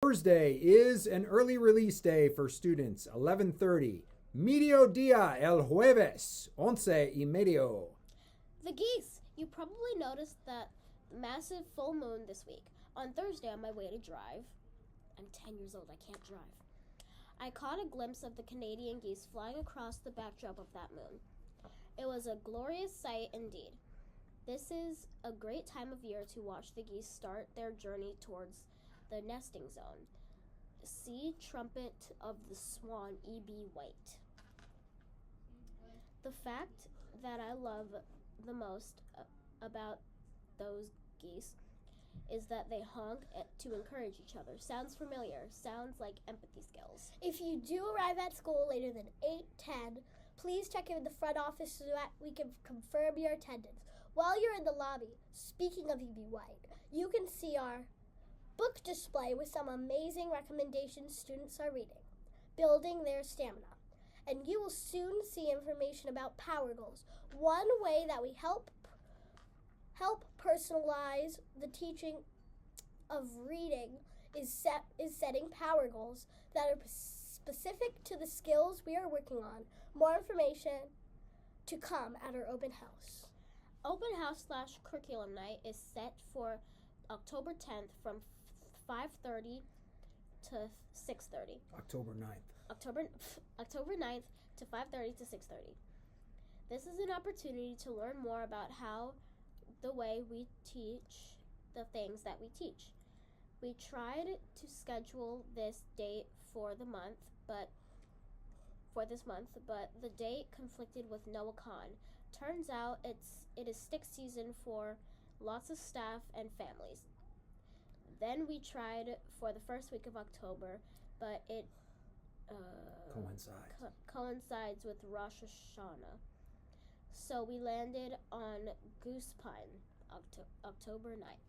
Thursday is an early release day for students, 11:30. Mediodía el jueves, 11:30. The geese. You probably noticed that massive full moon this week. On Thursday, on my way to drive, I'm 10 years old, I can't drive. I caught a glimpse of the Canadian geese flying across the backdrop of that moon. It was a glorious sight indeed. This is a great time of year to watch the geese start their journey towards the nesting zone. See Trumpet of the Swan, E.B. White. The fact that I love the most about those geese is that they honk to encourage each other. Sounds familiar. Sounds like empathy skills. If you do arrive at school later than 8:10, please check in with the front office so that we can confirm your attendance. While you're in the lobby, speaking of E.B. White, you can see our book display with some amazing recommendations students are reading, building their stamina. And you will soon see information about power goals. One way that we help personalize the teaching of reading is setting power goals that are specific to the skills we are working on. More information to come at our open house. Open house / curriculum night is set for October 10th from 5:30 to 6:30. October 9th. October 9th to 5:30 to 6:30. This is an opportunity to learn more about how the way we teach the things that we teach. We tried to schedule this date for this month, but the date conflicted with NoahCon. Turns out it is stick season for lots of staff and families. Then we tried for the first week of October, but it coincides with Rosh Hashanah. So we landed on Goose Pine, October 9th.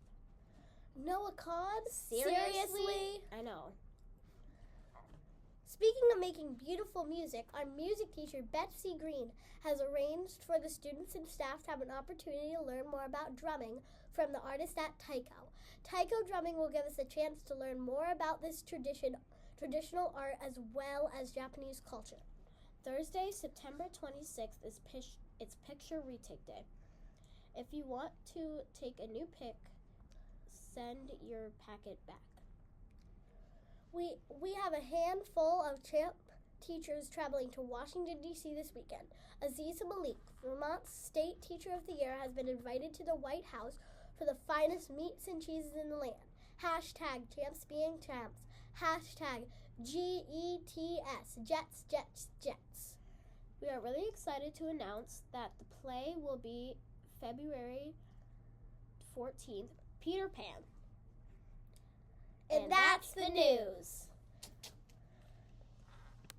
NoahCon? Seriously? I know. Speaking of making beautiful music, our music teacher, Betsy Green, has arranged for the students and staff to have an opportunity to learn more about drumming from the artist at Taiko. Taiko drumming will give us a chance to learn more about this traditional art as well as Japanese culture. Thursday, September 26th is Picture Retake Day. If you want to take a new pic, send your packet back. We have a handful of champ teachers traveling to Washington, D.C. this weekend. Aziza Malik, Vermont's State Teacher of the Year, has been invited to the White House for the finest meats and cheeses in the land. #champs being champs. #GETS, Jets, Jets, Jets. We are really excited to announce that the play will be February 14th, Peter Pan. And that's the news.